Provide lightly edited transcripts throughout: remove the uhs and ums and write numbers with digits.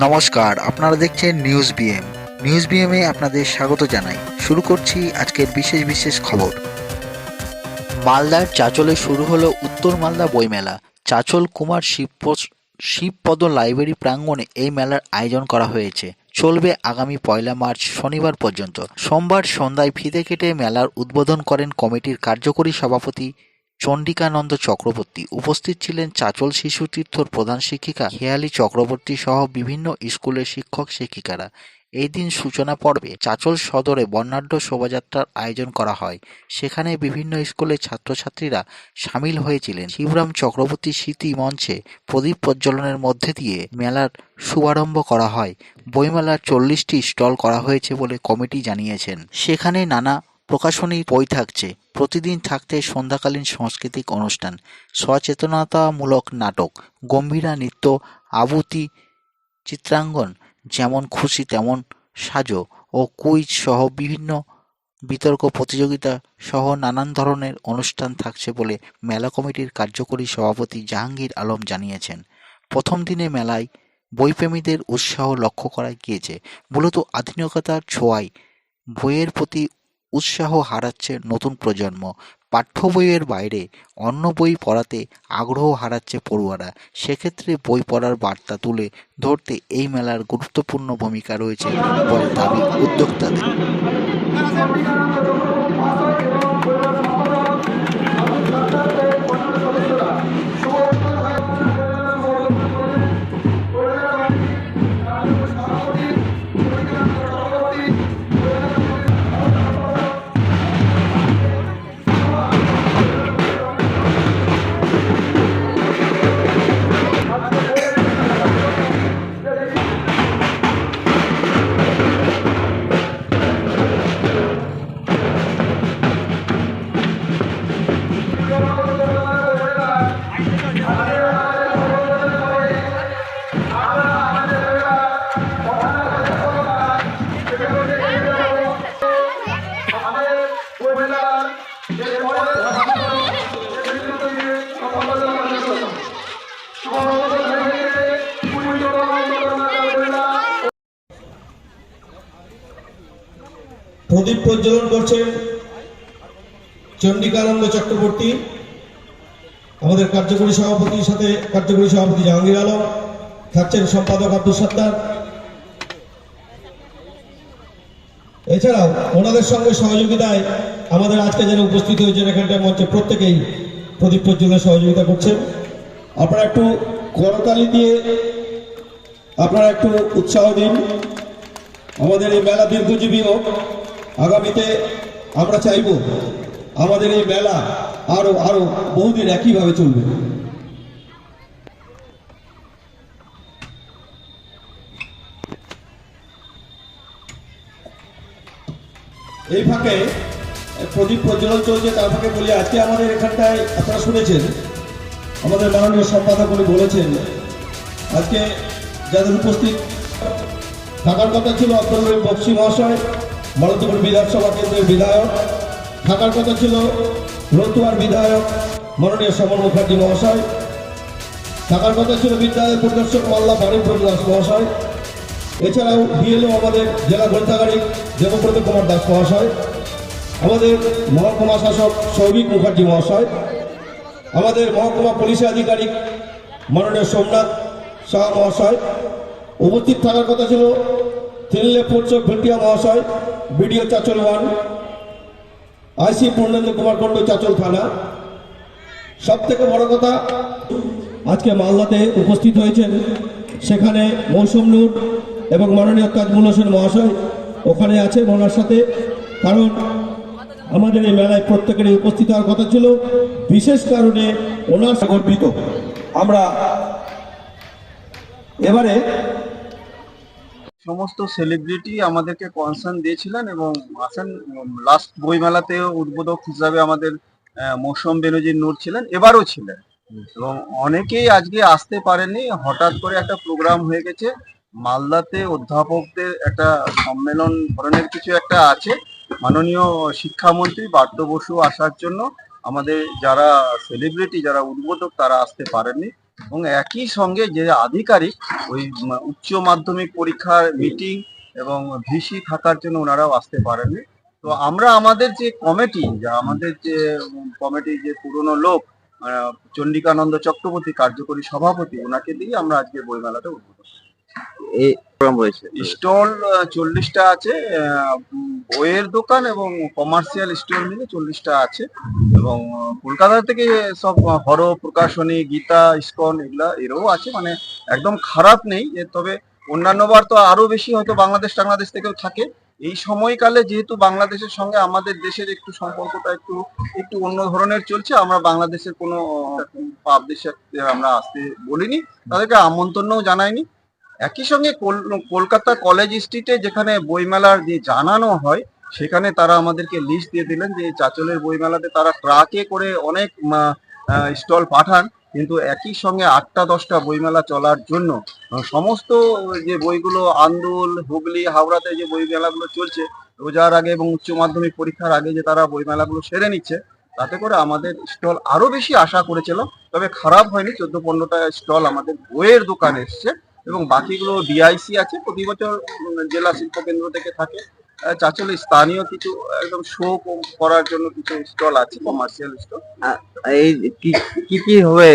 নমস্কার, আপনারা দেখছেন নিউজ বিএম। নিউজ বিএমে আপনাদের স্বাগত জানাই। শুরু করছি আজকের বিশেষ বিশেষ খবর। মালদার চাঁচলে শুরু হলো উত্তর মালদা বইমেলা। চাঁচল কুমার শিবপদ লাইব্রেরি প্রাঙ্গণে এই মেলার আয়োজন করা হয়েছে। চলবে আগামী 1 মার্চ শনিবার পর্যন্ত। সোমবার সন্ধ্যায় ফিতে কেটে মেলার উদ্বোধন করেন কমিটির কার্যকরী সভাপতি চণ্ডিকানন্দ চক্রবর্তী। উপস্থিত ছিলেন চাঁচল শিশু তীর্থর প্রধান শিক্ষিকা হেয়ালি চক্রবর্তী সহ বিভিন্ন স্কুলের শিক্ষক শিক্ষিকারা। এই দিন সূচনা পর্বে চাঁচল সদরে বর্ণাঢ্য শোভাযাত্রার আয়োজন করা হয়। সেখানে বিভিন্ন স্কুলের ছাত্রছাত্রীরা সামিল হয়েছিলেন। শিবরাম চক্রবর্তী স্মৃতি মঞ্চে প্রদীপ প্রজ্বলনের মধ্যে দিয়ে মেলার শুভারম্ভ করা হয়। বইমেলার 40টি স্টল করা হয়েছে বলে কমিটি জানিয়েছেন। সেখানে নানা প্রকাশনী বই থাকছে। প্রতিদিন থাকতে সন্ধ্যাকালীন সাংস্কৃতিক অনুষ্ঠান, সচেতনতামূলক নাটক, গম্ভীরা নৃত্য, আবৃত্তি, চিত্রাঙ্কন, যেমন খুশি তেমন সাজো ও কুইজ সহ বিভিন্ন বিতর্ক প্রতিযোগিতা সহ নানান ধরনের অনুষ্ঠান থাকছে বলে মেলা কমিটির কার্যকরী সভাপতি জাহাঙ্গীর আলম জানিয়েছেন। প্রথম দিনে মেলায় বইপ্রেমীদের উৎসাহ লক্ষ্য করা গিয়েছে। মূলত আধুনিকতার ছোঁয়ায় বইয়ের প্রতি উৎসাহ হারাচ্ছে নতুন প্রজন্ম। পাঠ্য বইয়ের বাইরে অন্য বই পড়াতে আগ্রহ হারাচ্ছে পড়ুয়ারা। সেক্ষেত্রে বই পড়ার বার্তা তুলে ধরতে এই মেলার গুরুত্বপূর্ণ ভূমিকা রয়েছে বলে দাবি উদ্যোক্তাদের। প্রদীপ প্রজ্বলন করছেন চণ্ডিকানন্দ চক্রবর্তী, আমাদের কার্যকরী সভাপতির সাথে কার্যকরী সভাপতি জাহাঙ্গীর আলম, থাকছেন সম্পাদক আব্দুল সত্তার। এছাড়াও ওনাদের সঙ্গে সহযোগিতায় আমাদের আজকে যারা উপস্থিত হয়েছেন এখানটার মঞ্চে প্রত্যেকেই প্রদীপ প্রজ্বলনের সহযোগিতা করছেন। আপনারা একটু করতালি দিয়ে আপনারা একটু উৎসাহ দিন। আমাদের এই মেলা দীর্ঘজীবী হোক। আগামীতে আমরা চাইব আমাদের এই মেলা আরো আরো বহুদিন একইভাবে চলবে। এই ফাঁকে প্রদীপ প্রজ্বলন চলছে, তার ফাঁকে বলি আজকে আমাদের এখানটায় আপনারা শুনেছেন আমাদের মাননীয় সম্পাদক উনি বলেছেন আজকে যাদের উপস্থিত থাকার কথা ছিল আব্দুল রহিম বক্সি মহাশয়, মালতীপুর বিধানসভা কেন্দ্রের বিধায়ক। থাকার কথা ছিল রতুয়ার বিধায়ক মাননীয় সমর মুখার্জি মহাশয়। থাকার কথা ছিল বিদ্যালয় পরিদর্শক মাল্লা বারিপুর দাস মহাশয়। এছাড়াও বিএলও আমাদের জেলা গ্রন্থাগারিক দেবব্রত কুমার দাস মহাশয়, আমাদের মহকুমা শাসক সৌভিক মুখার্জি মহাশয়, আমাদের মহকুমা পুলিশ আধিকারিক মাননীয় সোমনাথ শাহ মহাশয়। উপস্থিত থাকার কথা ছিল তিনলে ফোরচক ভেটিয়া মহাশয়, বিডিও চাঁচল 1, আইসি পূর্ণেন্দু কুমার কুণ্ডু চাঁচল থানা। সব থেকে বড় কথা আজকে মালদাতে উপস্থিত হয়েছেন, সেখানে মৌসুম নূর এবং মাননীয় তাজমুল হোসেন মহাশয় ওখানে আছে ওনার সাথে। কারণ আমাদের এই মেলায় প্রত্যেকেরই উপস্থিত হওয়ার কথা ছিল, বিশেষ কারণে ওনার গর্বিত আমরা। এবারে সমস্ত সেলিব্রিটি আমাদেরকে কনসার্ন দিয়েছিলেন এবং আসেন। লাস্ট বইমেলাতে উদ্বোধক হিসাবে আমাদের মৌসুম বেনজির নূর ছিলেন, এবারও ছিলেন এবং অনেকেই আজকে আসতে পারেননি। হঠাৎ করে একটা প্রোগ্রাম হয়ে গেছে মালদাতে, অধ্যাপকদের একটা সম্মেলন ধরনের কিছু একটা আছে। মাননীয় শিক্ষামন্ত্রী পার্থ বসু আসার জন্য আমাদের যারা সেলিব্রিটি, যারা উদ্বোধক, তারা আসতে পারেননি। এবং একই সঙ্গে যে আধিকারিক ওই উচ্চ মাধ্যমিক পরীক্ষার মিটিং এবং ভিসি থাকার জন্য ওনারাও আসতে পারেননি। তো আমরা আমাদের যে কমিটি, আমাদের যে কমিটির যে পুরনো লোক চন্ডিকানন্দ চক্রবর্তী কার্যকরী সভাপতি, ওনাকে দিয়ে আমরা আজকে বইমেলাটা উদ্বোধন। এই প্রোগ্রাম রয়েছে স্টল 40টা আছে, বইয়ের দোকান এবং কমার্শিয়াল স্টল মিলে 40টা আছে। এবং কলকাতা থেকে সব হর প্রকাশনী, গীতা, ইস্কন এরাও আছে, মানে একদম খারাপ নেই। তবে অন্যান্য বার তো আরো বেশি হয়তো বাংলাদেশ থেকেও থাকে। এই সময়কালে যেহেতু বাংলাদেশের সঙ্গে আমাদের দেশের একটু সম্পর্কটা একটু অন্য ধরনের চলছে, আমরা বাংলাদেশের কোনো পাবলিশার আমরা আসতে বলিনি, তাদেরকে আমন্ত্রণও জানাইনি। একই সঙ্গে কলকাতা কলেজ স্ট্রিটে যেখানে বইমেলার যে জানানো হয়, সেখানে তারা আমাদেরকে লিস্ট দিয়ে দিলেন যে চাঁচলের বইমেলাতে তারা ট্রাকে করে অনেক স্টল পাঠান, কিন্তু একই সঙ্গে 8টা-10টা বইমেলা চলার জন্য সমস্ত যে বইগুলো আন্দোল, হুগলি, হাওড়াতে যে বইমেলাগুলো চলছে রোজার আগে এবং উচ্চ মাধ্যমিক পরীক্ষার আগে যে তারা বইমেলাগুলো সেরে নিচ্ছে, তাতে করে আমাদের স্টল আরো বেশি আশা করেছিলাম। তবে খারাপ হয়নি, 14-15টা স্টল আমাদের বইয়ের দোকানে এসছে এবং বাকিগুলো ডিআইসি আছে, প্রতি বছর জেলা শিল্প কেন্দ্র থেকে থাকে। চাঁচলে স্থানীয় কিছু একদম শো করার জন্য কিছু স্টল আছে, কমার্শিয়াল স্টল। এই কি কি কি হবে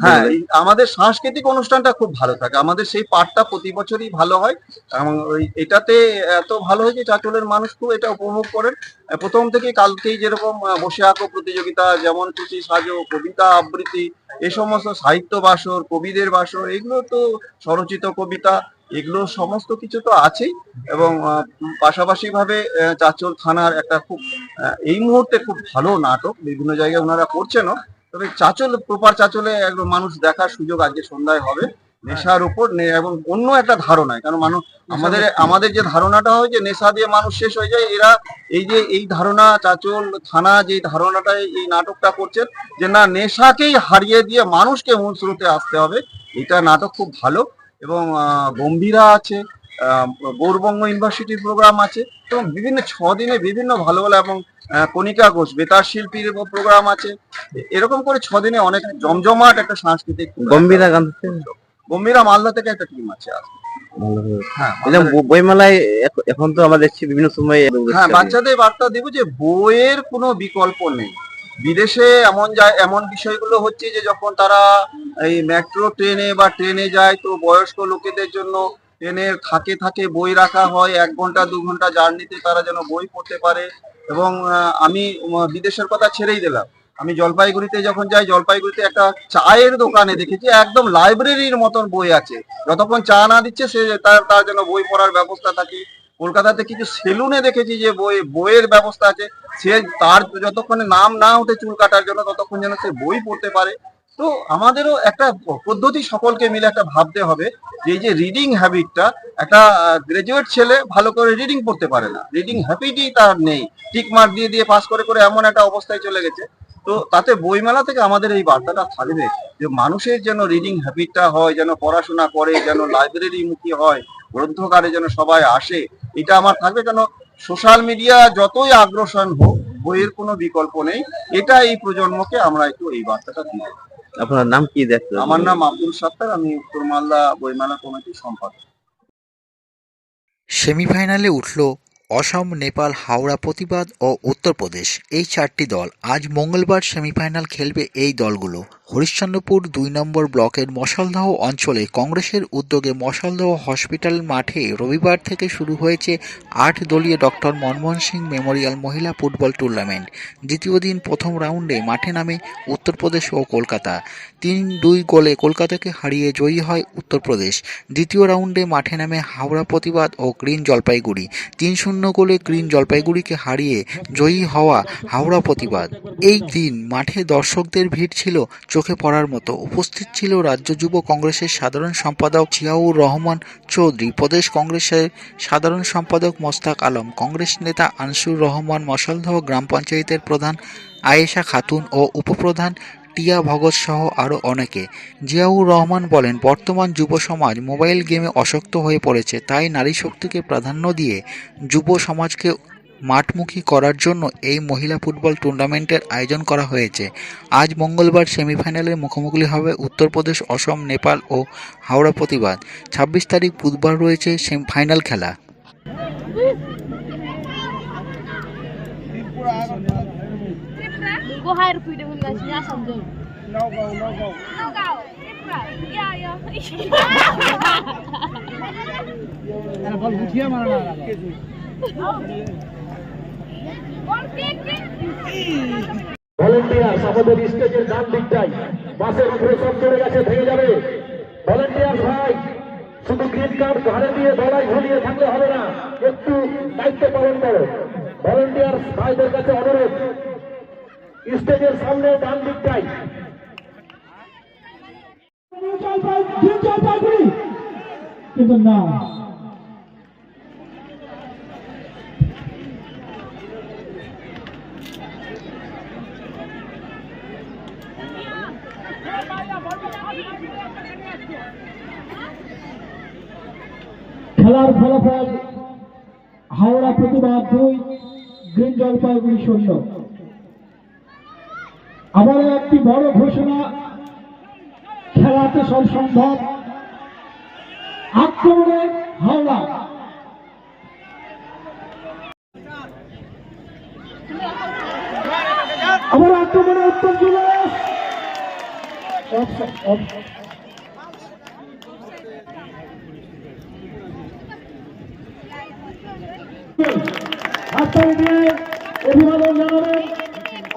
হ্যাঁ, আমাদের সাংস্কৃতিক অনুষ্ঠানটা খুব ভালো থাকে, আমাদের সেই পাঠটা প্রতি বছরই ভালো হয় এবং এটাতে এত ভালো হয় যে চাঁচলের মানুষ খুব এটা উপভোগ করেন। প্রথম থেকে কালকেই যেরকম বসে আঁকো প্রতিযোগিতা, যেমন খুশি সাজো, কবিতা আবৃত্তি, এই সমস্ত সাহিত্য বাসর, কবিদের বাসর, এগুলো তো স্বরচিত কবিতা, এগুলো সমস্ত কিছু তো আছেই। এবং পাশাপাশি ভাবে চাঁচল থানার একটা খুব এই মুহূর্তে খুব ভালো নাটক বিভিন্ন জায়গায় ওনারা করছেনও। তবে প্রপার চাঁচলে একদম মানুষ দেখার সুযোগ আজকে সন্ধ্যায় হবে, নেশার উপর এবং অন্য একটা ধারণায়। কারণ মানুষ আমাদের যে ধারণাটা হয় যে নেশা দিয়ে মানুষ শেষ হয়ে যায়, এরা এই ধারণা চাঁচল থানা যে ধারণাটায় এই নাটকটা করছেন যে না, নেশাকেই হারিয়ে দিয়ে মানুষকে মূল স্রোতে আসতে হবে। এটা নাটক খুব ভালো এবং গম্ভীরা আছে, গৌরবঙ্গ ইউনিভার্সিটির প্রোগ্রাম আছে এবং বিভিন্ন 6 দিনে বিভিন্ন ভালো ভালো, এবং কণিকা ঘোষ বেতার শিল্পীর প্রোগ্রাম আছে। এরকম করে 6 দিনে অনেক জমজমাট একটা সাংস্কৃতিক। গম্ভীরা গান গম্ভীরা মালদা থেকে একটা টিম আছে। হ্যাঁ, বইমেলায় এখন তো আমরা দেখছি বিভিন্ন সময়। হ্যাঁ, বাচ্চাদের বার্তা দেবো যে বইয়ের কোনো বিকল্প নেই। বিদেশে এমন বিষয়গুলো হচ্ছে যে যখন তারা এই মেট্রো ট্রেনে বা ট্রেনে যায়, তো বয়স্ক লোকেদের জন্য ট্রেনের থাকে বই রাখা হয়, 1 ঘন্টা 2 ঘন্টা জার্নিতে তারা যেন বই পড়তে পারে। এবং আমি বিদেশের কথা ছেড়েই দিলাম, আমি জলপাইগুড়িতে যখন যাই, জলপাইগুড়িতে একটা চায়ের দোকানে দেখেছি একদম লাইব্রেরির মতন বই আছে, যতক্ষণ চা না দিচ্ছে সে তার জন্য বই পড়ার ব্যবস্থা থাকে। কলকাতাতে কিছু সেলুনে দেখেছি যে বইয়ের ব্যবস্থা আছে, সে তার যতক্ষণে নাম না ওঠে চুল কাটার জন্য, ততক্ষণ যেন সে বই পড়তে পারে। তো আমাদেরও একটা পদ্ধতি সকলকে মিলে একটা ভাবতে হবে যে এই যে রিডিং হ্যাবিটটা, একটা গ্রাজুয়েট ছেলে ভালো করে রিডিং পড়তে পারে না, রিডিং হ্যাবিটই তার নেই, টিক মার্ক দিয়ে পাস করে এমন একটা অবস্থায় চলে গেছে। তো তাতে বইমেলা থেকে আমাদের এই বার্তাটা থাকবে যে মানুষের যেন রিডিং হ্যাবিটটা হয়, যেন পড়াশোনা করে, যেন লাইব্রেরি মুখী হয়, গ্রন্থকারে যেন সবাই আসে, এটা আমার থাকবে। কেন সোশ্যাল মিডিয়া যতই আগ্রাসন হোক, বইয়ের কোনো বিকল্প নেই। এটা এই প্রজন্মকে আমরা একটু এই বার্তাটা দিই। আপনার নাম কি? দেখতে আমার নাম আব্দুল সাত্তার, আমি উত্তর মালদা বইমেলা কমিটির সম্পাদক। সেমিফাইনালে উঠল অসম, নেপাল, হাওড়া প্রতিবাদ ও উত্তরপ্রদেশ। এই 4টি দল আজ মঙ্গলবার সেমিফাইনাল খেলবে। এই দলগুলো হরিশ্চন্দ্রপুর 2 নম্বর ব্লকের মশালদহ অঞ্চলে কংগ্রেসের উদ্যোগে মশালদহ হসপিটাল মাঠে রবিবার থেকে শুরু হয়েছে 8 দলীয় ডক্টর মনমোহন সিং মেমোরিয়াল মহিলা ফুটবল টুর্নামেন্ট। দ্বিতীয় দিন প্রথম রাউন্ডে মাঠে নামে উত্তরপ্রদেশ ও কলকাতা। 3-2 গোলে কলকাতাকে হারিয়ে জয়ী হয় উত্তরপ্রদেশ। দ্বিতীয় রাউন্ডে মাঠে নামে হাওড়া প্রতিবাদ ও গ্রিন জলপাইগুড়ি। 3-0 গোলে গ্রিন জলপাইগুড়িকে হারিয়ে জয়ী হওয়া হাওড়া প্রতিবাদ। এই দিন মাঠে দর্শকদের ভিড় ছিল চোখে পড়ার মতো। উপস্থিত ছিল রাজ্য যুব কংগ্রেসের সাধারণ সম্পাদক জিয়াউর রহমান চৌধুরী, প্রদেশ কংগ্রেসের সাধারণ সম্পাদক মোস্তাক আলম, কংগ্রেস নেতা আনসুর রহমান, মশালদহ গ্রাম পঞ্চায়েতের প্রধান আয়েশা খাতুন ও উপপ্রধান টিয়া ভগত সহ আরও অনেকে। জিয়াউর রহমান বলেন, বর্তমান যুব সমাজ মোবাইল গেমে আসক্ত হয়ে পড়েছে, তাই নারী শক্তিকে প্রাধান্য দিয়ে যুব সমাজকে মাঠমুখী করার জন্য এই মহিলা ফুটবল টুর্নামেন্টের আয়োজন করা হয়েছে। আজ মঙ্গলবার সেমিফাইনালের মুখোমুখি হবে উত্তরপ্রদেশ, অসম, নেপাল ও হাওড়া প্রতিবাদ। 26 তারিখ বুধবার রয়েছে ফাইনাল খেলা। ভলেন্টিয়ার্স আমাদের স্টেজের ডান দিকটাই বাসের উপরে সব চলে গেছে, ভেঙে যাবে। ভলেন্টিয়ার্স ভাই, শুধু গ্রিন কার্ড ঘাড়ে দিয়ে দলাই ঝুলিয়ে থাকলে হবে না, একটু দায়িত্ব পালন করো। ভলেন্টিয়ার্স ভাইদের কাছে অনুরোধ, স্টেজের সামনে ডান দিকটাই। কিন্তু না, খেলার ফলাফল হাওড়া প্রতিবাদ 2, গ্রিন জলপাইগুড়ি 0। আবারও একটি বড় ঘোষণা, খেলাতে সব সম্ভব। আক্রমণে হাওড়া, আবার আক্রমণে উত্তর প্রদেশ। হাততালি দিয়ে অভিবাদন জানাবেন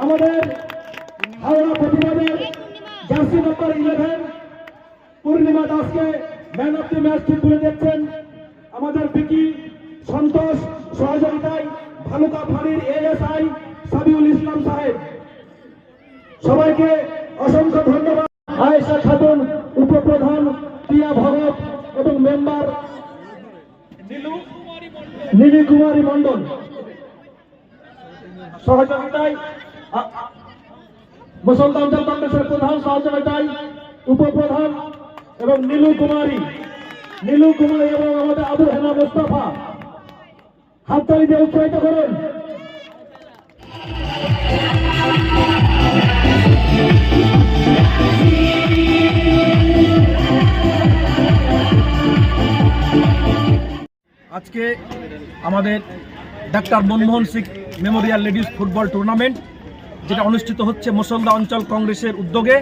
আমাদের হাওড়া প্রতিবাদের জার্সি নাম্বার 11 পূর্ণিমা দাসকে ম্যান অফ দি ম্যাচ তুলে দিচ্ছেন আমাদের বিকি সন্তোষ, সহযোগিতায় ভালুকা ফাঁড়ির এএসআই সাবিউল ইসলাম সাহেব। সবাইকে অসংখ্য ধন্যবাদ। আয়েশা খাতুন, উপপ্রধান টিয়া ভগত এবং মেম্বার নীলি কুমারী মন্ডল সহযোগিতায়, মুসলমান অঞ্চল কংগ্রেসের প্রধান সহযোগিতায় উপপ্রধান এবং নীলু কুমারী এবং আমাদের আবু হেনা মুস্তাফা। হাততালি দিয়ে উৎসাহিত করুন। আজকে আমাদের doctor Manmohan Singh Memorial ladies football tournament, যেটা অনুষ্ঠিত হচ্ছে মুসলদা অঞ্চল কংগ্রেসের উদ্যোগে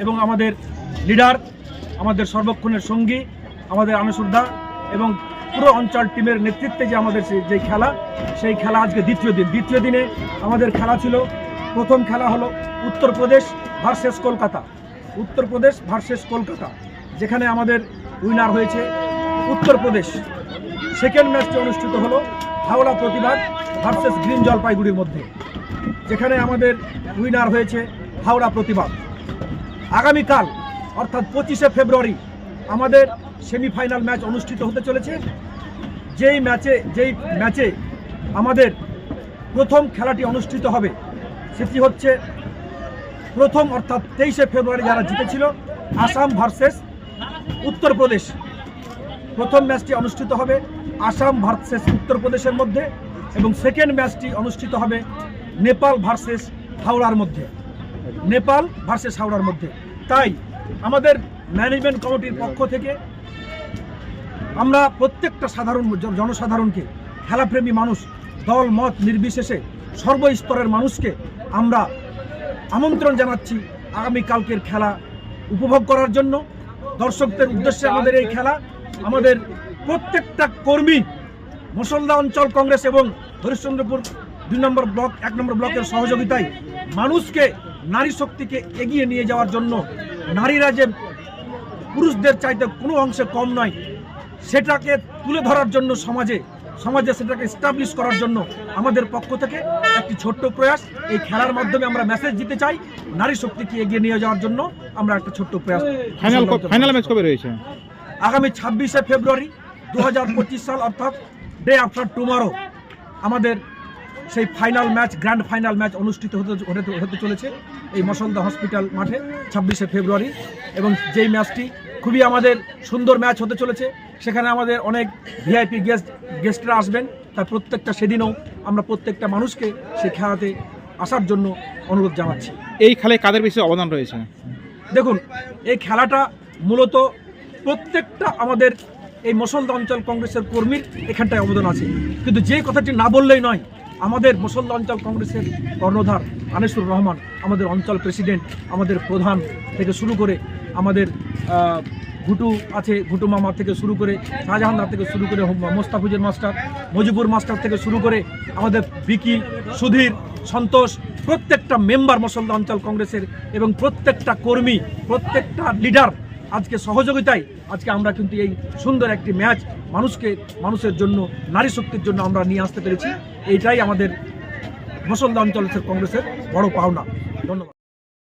এবং আমাদের লিডার, আমাদের সর্বক্ষণের সঙ্গী, আমাদের আনসুদ্ধা এবং পুরো অঞ্চল টিমের নেতৃত্বে যে আমাদের যে খেলা, সেই খেলা আজকে দ্বিতীয় দিনে আমাদের খেলা ছিল। প্রথম খেলা হলো উত্তরপ্রদেশ ভার্সেস কলকাতা, যেখানে আমাদের উইনার হয়েছে উত্তরপ্রদেশ। সেকেন্ড ম্যাচটি অনুষ্ঠিত হলো হাওড়া প্রতিবাদ ভার্সেস গ্রিন জলপাইগুড়ির মধ্যে, যেখানে আমাদের উইনার হয়েছে হাওড়া প্রতিবাদ। আগামীকাল অর্থাৎ 25শে ফেব্রুয়ারি আমাদের সেমিফাইনাল ম্যাচ অনুষ্ঠিত হতে চলেছে। যেই ম্যাচে আমাদের প্রথম খেলাটি অনুষ্ঠিত হবে, সেটি হচ্ছে প্রথম অর্থাৎ 23শে ফেব্রুয়ারি যারা জিতেছিল আসাম ভার্সেস উত্তরপ্রদেশ। প্রথম ম্যাচটি অনুষ্ঠিত হবে আসাম ভার্সেস উত্তরপ্রদেশের মধ্যে এবং সেকেন্ড ম্যাচটি অনুষ্ঠিত হবে নেপাল ভার্সেস হাওড়ার মধ্যে। তাই আমাদের ম্যানেজমেন্ট কমিটির পক্ষ থেকে আমরা প্রত্যেকটা জনসাধারণকে, খেলাপ্রেমী মানুষ, দল মত নির্বিশেষে সর্বস্তরের মানুষকে আমরা আমন্ত্রণ জানাচ্ছি আগামীকালকের খেলা উপভোগ করার জন্য। দর্শকদের উদ্দেশ্যে আমাদের এই খেলা, আমাদের প্রত্যেকটা কর্মী মুসলদা অঞ্চল কংগ্রেস এবং হরিশ্চন্দ্রপুর 2 নম্বর ব্লক 1 নম্বর ব্লকের সহযোগিতায় মানুষকে, নারী শক্তিকে এগিয়ে নিয়ে যাওয়ার জন্য, নারীরা যে পুরুষদের চাইতে কোনো অংশে কম নয়, সেটাকে তুলে ধরার জন্য সমাজে সেটাকে এস্টাবলিশ করার জন্য আমাদের পক্ষ থেকে একটি ছোট্ট প্রয়াস। এই খেলার মাধ্যমে আমরা মেসেজ দিতে চাই, নারী শক্তিকে এগিয়ে নিয়ে যাওয়ার জন্য আমরা একটা ছোট্ট প্রয়াস। ফাইনাল ম্যাচ কবে রয়েছে? আগামী 26শে ফেব্রুয়ারি 2025 সাল অর্থাৎ ডে আফটার টুমরো আমাদের সেই গ্র্যান্ড ফাইনাল ম্যাচ অনুষ্ঠিত হতে চলেছে এই মুসলদা হসপিটাল মাঠে 26শে ফেব্রুয়ারি। এবং যেই ম্যাচটি খুবই আমাদের সুন্দর ম্যাচ হতে চলেছে, সেখানে আমাদের অনেক ভিআইপি গেস্টরা আসবেন তাই প্রত্যেকটা সেদিনও আমরা প্রত্যেকটা মানুষকে সেই খেলাতে আসার জন্য অনুরোধ জানাচ্ছি। এই খেলায় কাদের বেশি অবদান রয়েছে? দেখুন, এই খেলাটা মূলত প্রত্যেকটা আমাদের এই মুসলদা অঞ্চল কংগ্রেসের কর্মীর এখানটায় অবদান আছে, কিন্তু যে কথাটি না বললেই নয়, আমাদের মুসলদা অঞ্চল কংগ্রেসের কর্ণধার আনিসুর রহমান, আমাদের অঞ্চল প্রেসিডেন্ট, আমাদের প্রধান থেকে শুরু করে আমাদের ঘুটু আছে, ঘুটু মামা থেকে শুরু করে শাহজাহানদার থেকে শুরু করে মোস্তাফিজুর মাস্টার, মজিবুর মাস্টার থেকে শুরু করে আমাদের বিকি, সুধীর, সন্তোষ, প্রত্যেকটা মেম্বার মুসলদা অঞ্চল কংগ্রেসের এবং প্রত্যেকটা কর্মী, প্রত্যেকটা লিডার আজকে সহযোগিতায় আজকে আমরা কিন্তু এই সুন্দর একটি ম্যাচ মানুষের জন্য, নারী শক্তির জন্য আমরা নিয়ে আসতে পেরেছি। এইটাই আমাদের মুসলদা অঞ্চল কংগ্রেসের বড় পাওনা। ধন্যবাদ।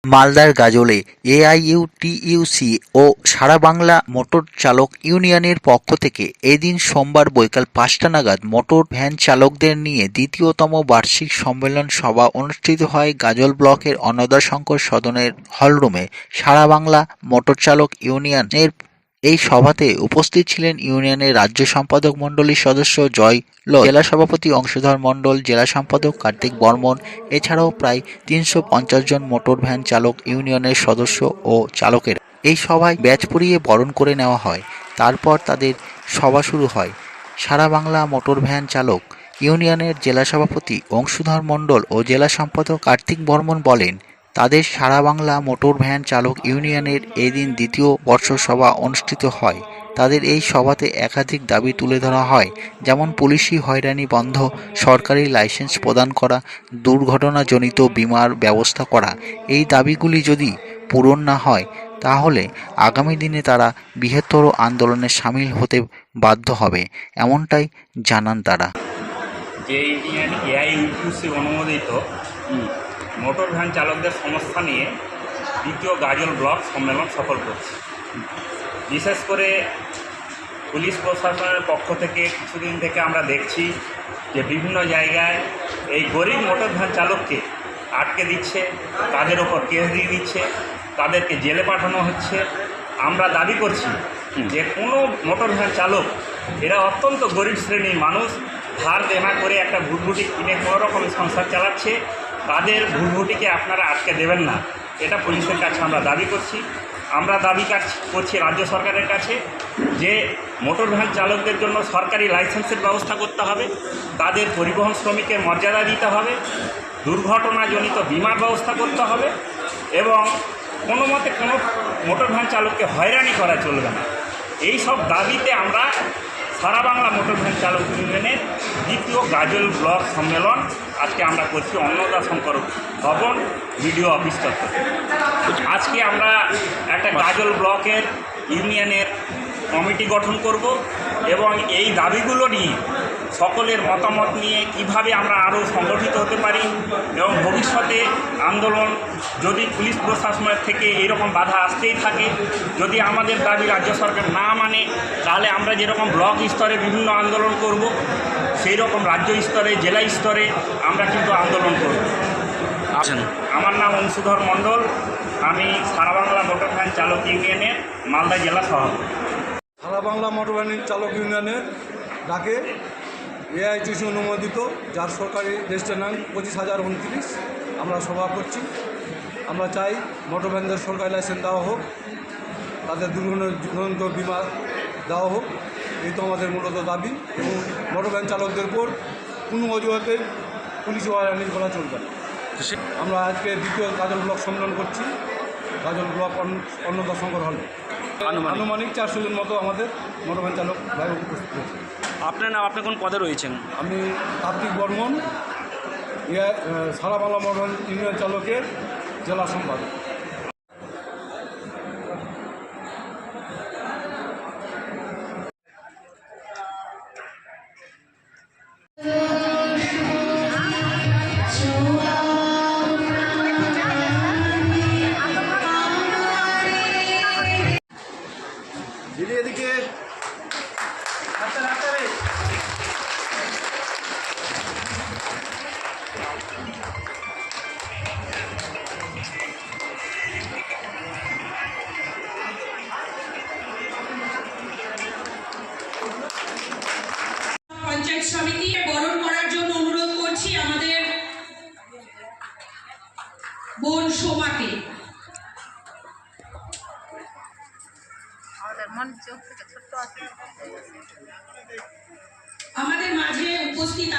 মালদার গাজলে AIUTUC ও সারা বাংলা মোটর চালক ইউনিয়নের পক্ষ থেকে এদিন সোমবার বৈকাল 5টা নাগাদ মোটর ভ্যান চালকদের নিয়ে দ্বিতীয়তম বার্ষিক সম্মেলন সভা অনুষ্ঠিত হয় গাজল ব্লকের অন্নদাশঙ্কর সদনের হলরুমে। সারা বাংলা মোটর চালক ইউনিয়নের এই সভাতে উপস্থিত ছিলেন ইউনিয়নের রাজ্য সম্পাদক মণ্ডলীর সদস্য জয় ল, জেলা সভাপতি অংশধর মণ্ডল, জেলা সম্পাদক কার্তিক বর্মন, এছাড়াও প্রায় 350 জন মোটর ভ্যান চালক ইউনিয়নের সদস্য ও চালকেরা। এই সভায় ব্যাচ পরিয়ে বরণ করে নেওয়া হয়। তারপর তাদের সভা শুরু হয়। সারা বাংলা মোটর ভ্যান চালক ইউনিয়নের জেলা সভাপতি অংশধর মণ্ডল ও জেলা সম্পাদক কার্তিক বর্মন বলেন, তাদের সারা বাংলা মোটর ভ্যান চালক ইউনিয়নের এদিন দ্বিতীয় বর্ষ সভা অনুষ্ঠিত হয়। তাদের এই সভাতে একাধিক দাবি তুলে ধরা হয়, যেমন পুলিশি হয়রানি বন্ধ, সরকারি লাইসেন্স প্রদান করা, দুর্ঘটনাজনিত বীমার ব্যবস্থা করা। এই দাবিগুলি যদি পূরণ না হয় তাহলে আগামী দিনে তারা বৃহত্তর আন্দোলনে সামিল হতে বাধ্য হবে, এমনটাই জানান তারা। যে ইউনিয়ন AIUTUC অনুমোদিত মোটর ভ্যান চালকদের সমস্যা নিয়ে দ্বিতীয় গাজল ব্লক সম্মেলন সফল করছে। বিশেষ করে পুলিশ প্রশাসনের পক্ষ থেকে কিছুদিন থেকে আমরা দেখছি যে বিভিন্ন জায়গায় এই গরিব মোটর ভ্যান চালককে আটকে দিচ্ছে, তাদের ওপর কেস দিয়ে দিচ্ছে, তাদেরকে জেলে পাঠানো হচ্ছে। আমরা দাবি করছি যে কোনো মোটর ভ্যান চালক, এরা অত্যন্ত গরিব শ্রেণীর মানুষ, ধার দেনা করে একটা ভুটভুটি কিনে কোনো রকম সংসার চালাচ্ছে, তাদের ভুটভুটিকে আপনারা আটকে দেবেন না। এটা পুলিশের কাছে আমরা দাবি করছি। আমরা দাবি করছি রাজ্য সরকারের কাছে যে মোটর ভ্যান চালকদের জন্য সরকারি লাইসেন্সের ব্যবস্থা করতে হবে, তাদের পরিবহন শ্রমিকের মর্যাদা দিতে হবে, দুর্ঘটনাজনিত বীমার ব্যবস্থা করতে হবে এবং কোনো মতে কোনো মোটর ভ্যান চালককে হয়রানি করা চলবে না। এই সব দাবিতে আমরা সারা বাংলা মোটর ভ্যান চালক ইউনিয়নের দ্বিতীয় গাজল ব্লক সম্মেলন আজকে আমরা করছি অন্নদাশঙ্কর ভবন বিডিও অফিস চত্বরে। আজকে আমরা একটা গাজল ব্লকের ইউনিয়নের কমিটি গঠন করব এবং এই দাবিগুলো নিয়ে সকলের মতামত নিয়ে কিভাবে আমরা আরও সংগঠিত হতে পারি এবং ভবিষ্যতে আন্দোলন যদি পুলিশ প্রশাসনের থেকে এইরকম বাধা আসতেই থাকে, যদি আমাদের দাবি রাজ্য সরকার না মানে, তাহলে আমরা যেরকম ব্লক স্তরে বিভিন্ন আন্দোলন করব, সেই রকম রাজ্য স্তরে, জেলা স্তরে আমরা কিন্তু আন্দোলন করব। আমার নাম অংশধর মণ্ডল, আমি সারা বাংলা মোটর ভ্যান চালক ইউনিয়নের মালদা জেলা সভাপতি। সারা বাংলা মোটর ভ্যান চালক ইউনিয়নের ডাকে AIUTUC অনুমোদিত, যার সরকারি রেজিস্ট্রেশন নাম 25,029, আমরা সভা করছি। আমরা চাই মোটর ভ্যানদের সরকারি লাইসেন্স দেওয়া হোক, তাদের দুর্ঘটনাজনিত বীমা দেওয়া হোক। এই তো আমাদের মূলত দাবি। এবং মোটর ভ্যান চালকদের উপর কোনো অজুহাতে পুলিশ হয়রানি করা চলবে না। আমরা আজকে দ্বিতীয় গাজল ব্লক সম্মেলন করছি গাজল ব্লক অন্নদাশঙ্কর হলে। আনুমানিক 400 জন মতো আমাদের মোটর ভ্যান চালক ভাই উপস্থিত হয়েছে। আপনার নাম, আপনি কোন পদে রয়েছেন? আমি কার্তিক বর্মন, সারা বাংলা মোটর ভ্যান ইউনিয়ন চালকের জেলা সম্পাদক। দিদি এদিকে উপস্থিত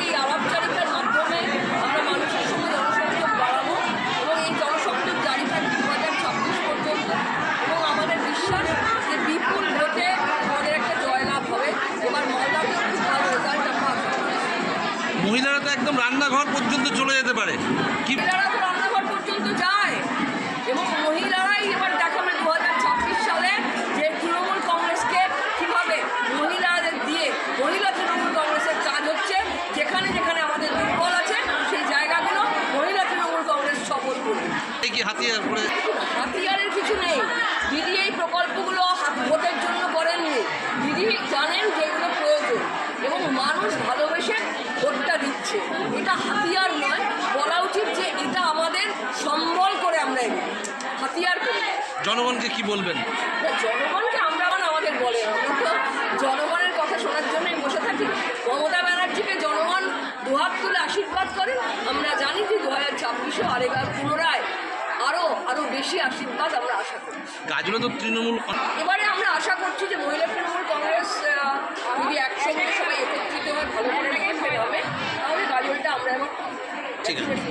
এই আলাপচারিতার মাধ্যমে আমরা মানুষের সঙ্গে জনসংযোগ বাড়াবো এবং এই জনসংযোগ জারি থাকবে 2026 পর্যন্ত এবং আমাদের বিশ্বাস যে বিপুল ভোটে আমাদের একটা জয়লাভ হবে। এবার মালদাতেও খুব ভালো রেজাল্ট আমরা আশা করি। মহিলারা তো একদম রান্নাঘর পর্যন্ত চলে যেতে পারে কি মহিলারা তো রান্নাঘর পর্যন্ত যায় এবং মহিলারাই এবার দেখাবে 2026 সালে যে তৃণমূল কংগ্রেসকে কীভাবে মহিলাদের দিয়ে মহিলা তৃণমূল কংগ্রেসের কাজ হচ্ছে। যেখানে যেখানে আমাদের দুর্বল আছে সেই জায়গাগুলো মহিলা তৃণমূল কংগ্রেস সফল করবে। কি হাতিয়ার করে হাতিয়ারের কিছু নেই। দিদি এই প্রকল্পগুলো ভোটের জন্য করেননি, দিদি জানেন যেগুলো প্রয়োজন এবং মানুষ ভালোবেসে ভোটটা দিচ্ছে। এটা হাতিয়ার নয়, বলা উচিত যে এটা আমাদের সম্বল করে আমরা এগোই, হাতিয়ার করি। জনগণকে কি বলবেন? জনগণকে আমরা আমাদের বলে, আমরা তো জনগণের কথা শোনার জন্যই বসে থাকি। মমতা ব্যানার্জিকে জনগণ দুহাত তুলে আশীর্বাদ করে। আমরা জানি যে 2026-এও আরেকবার পুনরায় আরও বেশি আশীর্বাদ আমরা আশা করি। গাজলে তো তৃণমূল এবারে আমরা আশা করছি যে মহিলা তৃণমূল কংগ্রেস যদি একসঙ্গে সবাই একত্রিত হয়ে ভালো করে রেখে হবে তাহলে গাজলটা আমরা এবার ঠিক আছে।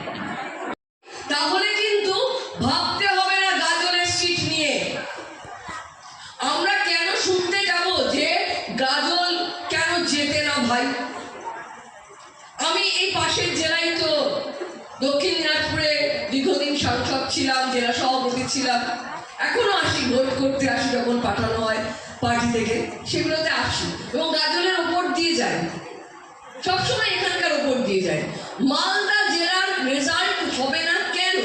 তাহলে কিন্তু ভাবতে হবে না গাজলের সিট নিয়ে। আমরা কেন শুনতে যাব যে গাজল কেন জেতে না ভাই? আমি এই পাশের জেলায় তো দক্ষিণ দিনাজপুরে দীর্ঘদিন সাংসদ ছিলাম, জেলা সভাপতি ছিলাম, এখনো আসি, ভোট করতে আসি, যখন পাঠানো হয় পার্টি থেকে সেগুলোতে আসি এবং গাজলের ওপর দিয়ে যাই, সবসময় এখানকার ওপর দিয়ে যায়। মালদা জেলার রেজাল্ট হবে না কেন?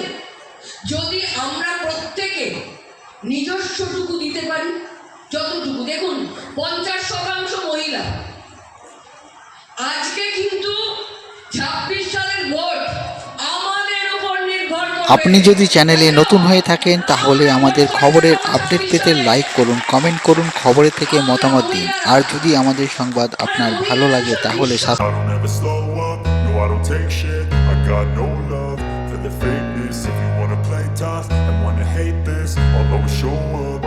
যদি আমরা প্রত্যেকে নিজস্বটুকু দিতে পারি, যতটুকু। দেখুন 50% মহিলা। আজকে কিন্তু 26 সালের ভোট আমাদের উপর নির্ভর করে। আপনি যদি চ্যানেলে নতুন হয়ে থাকেন তাহলে আমাদের খবরের আপডেট পেতে লাইক করুন, কমেন্ট করুন, খবরের থেকে মতামত দিন। আর যদি আমাদের সংবাদ আপনার ভালো লাগে তাহলে I don't ever slow up, no I don't take shit. I got no love for the fakeness. If you wanna play tough and wanna hate this, I'll always show up.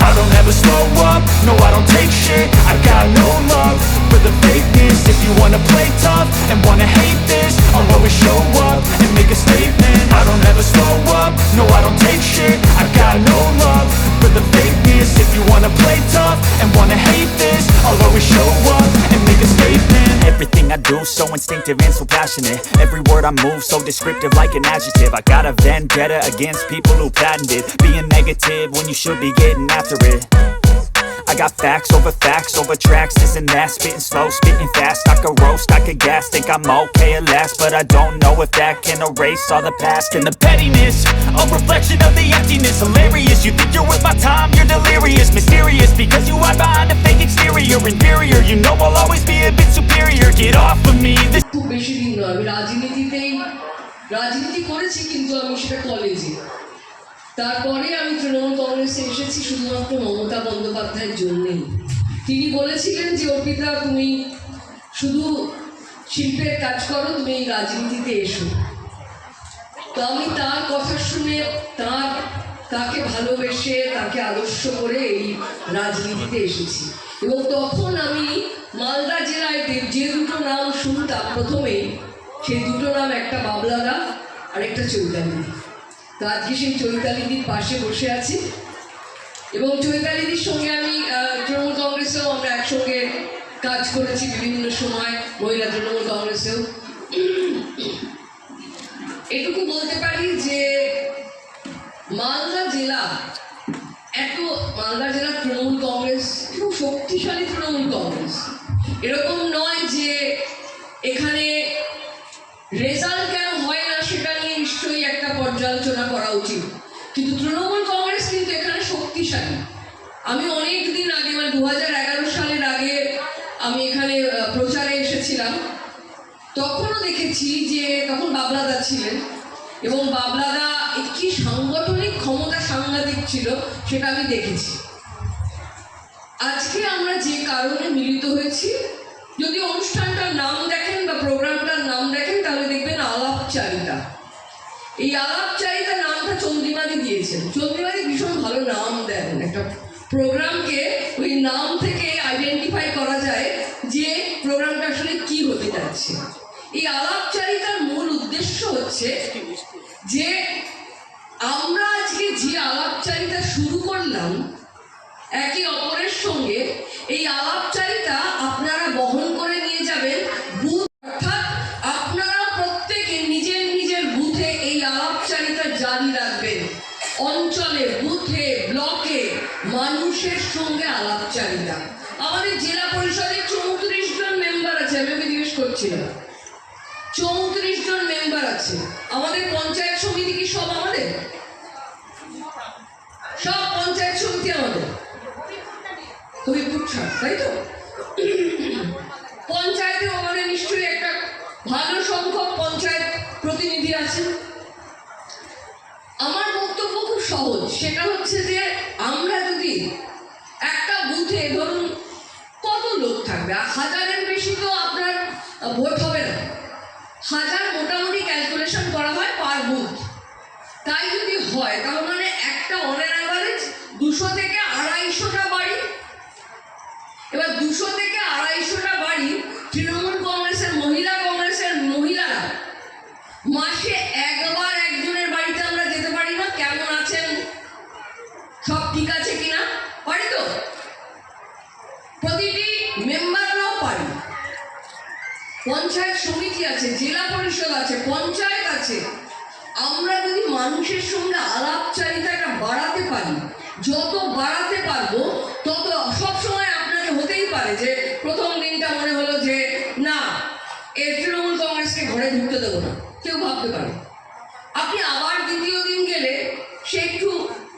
I don't ever slow up, no I don't take shit. I got no love for the fakeness. If you wanna play tough and wanna hate this, I'll always show up and make a statement. I don't ever slow up, no I don't take shit. I got no love for the fakeness. If you wanna play tough and wanna hate this, I'll always show up and make a statement. Everything I do so instinctive and so passionate. Every word I move so descriptive like an adjective. I got a vendetta against people who patented being negative when you should be getting after it. I got facts over tracks, this and that. Spitting slow, spitting fast. I could roast, I could gas. Think I'm okay at last, but I don't know if that can erase all the past. And the pettiness, a reflection of the emptiness. Hilarious, you think you're worth my time, you're delirious. Mysterious, because you hide behind a fake exterior. Inferior, you know I'll always be a bit superior. Get off of me, this খুব বেশি দিন নয়, আমি রাজনীতি করেছি, কিন্তু আমি সেটা কলেজে। তারপরে আমি তৃণমূল কংগ্রেসে এসেছি শুধুমাত্র মমতা বন্দ্যোপাধ্যায়ের জন্যেই। তিনি বলেছিলেন যে অর্পিতা, তুমি শুধু শিল্পের কাজ করো, তুমি এই রাজনীতিতে এসো। তো আমি তার কথা শুনে তাকে ভালোবেসে তাকে আদর্শ করে এই রাজনীতিতে এসেছি। এবং তখন আমি মালদা জেলায় যে দুটো নাম শুনতাম প্রথমেই, সেই দুটো নাম, একটা বাবলাদা আর একটা চৈতালি। তো আজকে সেই চৈতালিদির পাশে বসে আছি এবং চৈতালিদির সঙ্গে আমি তৃণমূল কংগ্রেসেও আমরা একসঙ্গে কাজ করেছি বিভিন্ন সময়, মহিলা তৃণমূল কংগ্রেসেও। এটুকু বলতে পারি যে মালদা জেলা তৃণমূল কংগ্রেস খুব শক্তিশালী তৃণমূল কংগ্রেস। এরকম নয় যে এখানে রেজাল্ট কেন হয় না সেটা নিয়ে নিশ্চয়ই একটা পর্যালোচনা করা উচিত, কিন্তু তৃণমূল কংগ্রেস কিন্তু এখানে শক্তিশালী। আমি অনেক দিন আগে, মানে 2011 সালের আগে আমি এখানে প্রচারে এসেছিলাম, তখনও দেখেছি যে তখন বাবলাদা ছিলেন এবং বাবলাদা কি সাংগঠনিক ক্ষমতা সাংঘাতিক ছিল সেটা আমি দেখেছি। আজকে আমরা যে কারণে মিলিত হয়েছি, যদি অনুষ্ঠানটার নাম দেখেন বা প্রোগ্রামটার নাম দেখেন তাহলে দেখবেন আলাপচারিতা। এই আলাপচারিতা নামটা চন্দ্রিমাদি দিয়েছেন। চন্দ্রিমাদি ভীষণ ভালো নাম দেন একটা প্রোগ্রামকে, ওই নাম থেকে আইডেন্টিফাই করা যায় যে প্রোগ্রামটা আসলে কি হতে যাচ্ছে। এই আলাপচারিতার মূল উদ্দেশ্য হচ্ছে যে আমরা আজকে যে আলাপচারিতা শুরু করলাম একে অপরের সঙ্গে, এই আলাপচারিতা আপনারা বহন করে নিয়ে যাবেন বুথ, অর্থাৎ আপনারা প্রত্যেকে নিজের নিজের বুথে এই আলাপচারিতা জারি রাখবেন। অঞ্চলে, বুথে, ব্লকে মানুষের সঙ্গে আলাপচারিতা। আমাদের জেলা পরিষদে 34 জন মেম্বার আছে, আমি জিজ্ঞেস করছিলাম 34 জন মেম্বার আছে। আমাদের পঞ্চায়েত সমিতি কি সব আমাদের? সব পঞ্চায়েত সমিতি আমাদের হবিপুরছা, তাই তো? পঞ্চায়েতে আমাদের নিশ্চয়ই একটা ভালো সংখ্যক পঞ্চায়েত প্রতিনিধি আছে। আমার বক্তব্য খুব সহজ, সেটা হচ্ছে যে আমরা যদি একটা বুথে ধরুন কত লোক থাকবে, 1000-এর বেশি তো আপনার ভোট হবে না। 1000 মোটামুটি ক্যালকুলেশন করা হয় পার বুথ। তাই যদি হয় তার মানে একটা অন অ্যাভারেজ 200 থেকে 250টা বাড়ি। এবার 200 থেকে 250টা বাড়ি তৃণমূল কংগ্রেসের মহিলারা মাসে একবার একজনের বাড়িতে আমরা যেতে পারি না, কেমন আছেন, সব ঠিক আছে কিনা, পারি তো? প্রতিটি মেম্বাররাও পারি। পঞ্চায়েত সমিতি আছে, জেলা পরিষদ আছে, পঞ্চায়েত আছে। আমরা যদি মানুষের সঙ্গে আলাপচারিতাটা বাড়াতে পারি, যত বাড়াতে পারবো তত সবসময় আপনাকে হতেই পারে যে প্রথম দিনটা মনে হলো যে না, এই তৃণমূল কংগ্রেসকে ঘরে ঢুকতে দেবো না, কেউ ভাবতে পারে। আপনি আবার দ্বিতীয় দিন গেলে সে একটু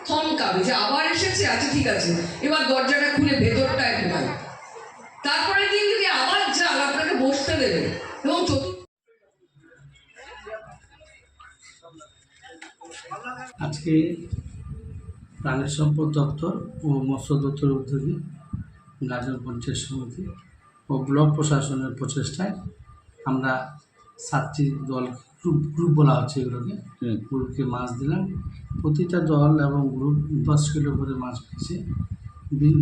থমকাবে যে আবার এসেছে, আচ্ছা ঠিক আছে, এবার দরজাটা খুলে ভেতরটায় ঢুকায়। তারপরে দিন যদি আবার যান আপনাকে বসতে দেবে। এবং আজকে প্রাণী সম্পদ দপ্তর ও মৎস্য দপ্তরের উদ্যোগে গাজল পঞ্চায়েত সমিতি ও ব্লক প্রশাসনের প্রচেষ্টায় আমরা 7টি দল, গ্রুপ বলা হচ্ছে এগুলোকে, গ্রুপকে মাছ দিলাম। প্রতিটা দল এবং গ্রুপ 10 কিলো করে মাছ পেয়েছে।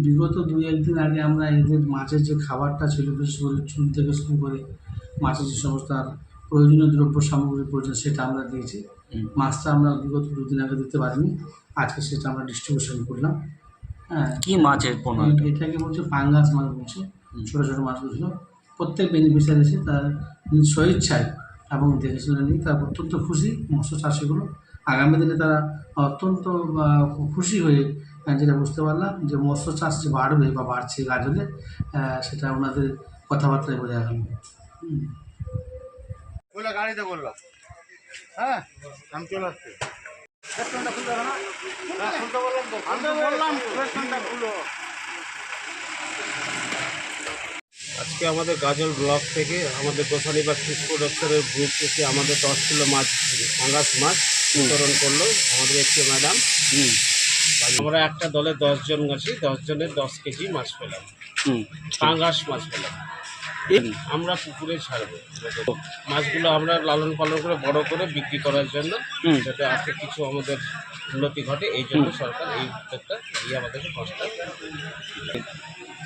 বিগত 2-1 দিন আগে আমরা এদের মাছের যে খাবারটা ছিল, বিশেষ করে চুন থেকে শুরু করে মাছের যে সমস্ত আর প্রয়োজনীয় দ্রব্য সামগ্রী প্রয়োজন সেটা আমরা দিয়েছি। মাছটা আমরা বিগত 2 দিন আগে দিতে পারিনি, আজকে সেটা আমরা ডিস্ট্রিবিউশন করলাম। হ্যাঁ, কি মাছের পোনা? এটাকে বলছে পাঙ্গাস মাছ বলছে, ছোটো ছোটো মাছগুলো। প্রত্যেক বেনিফিশিয়ারি এসে তার স্বইচ্ছায় এবং দেখে শুনে নিয়ে তারা অত্যন্ত খুশি। মৎস্য চাষিগুলো আগামী দিনে তারা অত্যন্ত খুশি হয়ে, যেটা বুঝতে পারলাম যে মৎস্য চাষ যে বাড়বে বা বাড়ছে গাজলে, সেটা ওনাদের কথাবার্তায় বোঝা গেল। গাড়িতে বললাম, হ্যাঁ আমি চলে আসছি। আজকে আমাদের গাজল ব্লক থেকে আমাদের গোসানিবাগ ফিশ প্রোডাকশনের গ্রুপ থেকে আমাদের 10 কিলো মাছ, পাঙ্গাস মাছ বিতরণ করলো আমাদের একটি ম্যাডাম। আমরা একটা দলে 10 জন গেছি, 10 জনের 10 কেজি মাছ পেলাম, পাঙ্গাস মাছ পেলাম। আমরা পুকুরে ছাড়বো মাছগুলো, আমরা লালন পালন করে বড় করে বিক্রি করার জন্য, যাতে আর্থিক কিছু আমাদের উন্নতি ঘটে, এই জন্য সরকার এই উদ্যোগটা দিয়ে আমাদেরকে কষ্ট।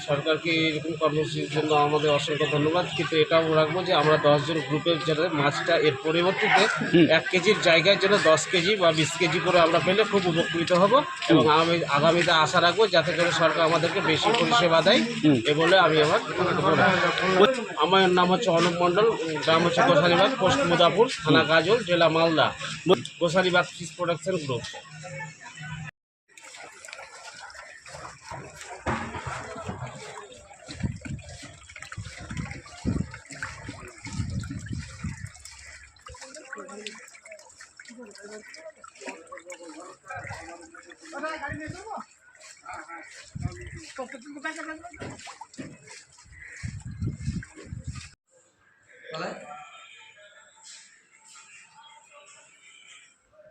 সরকারকে এরকম কর্মসূচির জন্য আমাদের অসংখ্য ধন্যবাদ। কিন্তু এটাও রাখবো যে আমরা 10 জন গ্রুপের যারা মাছটা এর পরিবর্তিতে 1 কেজির জায়গায় যেন 10 কেজি বা 20 কেজি করে আমরা পেলে খুব উপকৃত হব। এবং আগামীতে আশা রাখবো যাতে করে সরকার আমাদেরকে বেশি পরিষেবা দেয়, এ বলে আমি আমার নাম হচ্ছে অনুপ মণ্ডল, গ্রাম হচ্ছে গোসানিবাগ, পোস্ট মুদাপুর, থানা গাজল, জেলা মালদা, গোসানিবাগ ফিশ প্রোডাকশন গ্রুপ।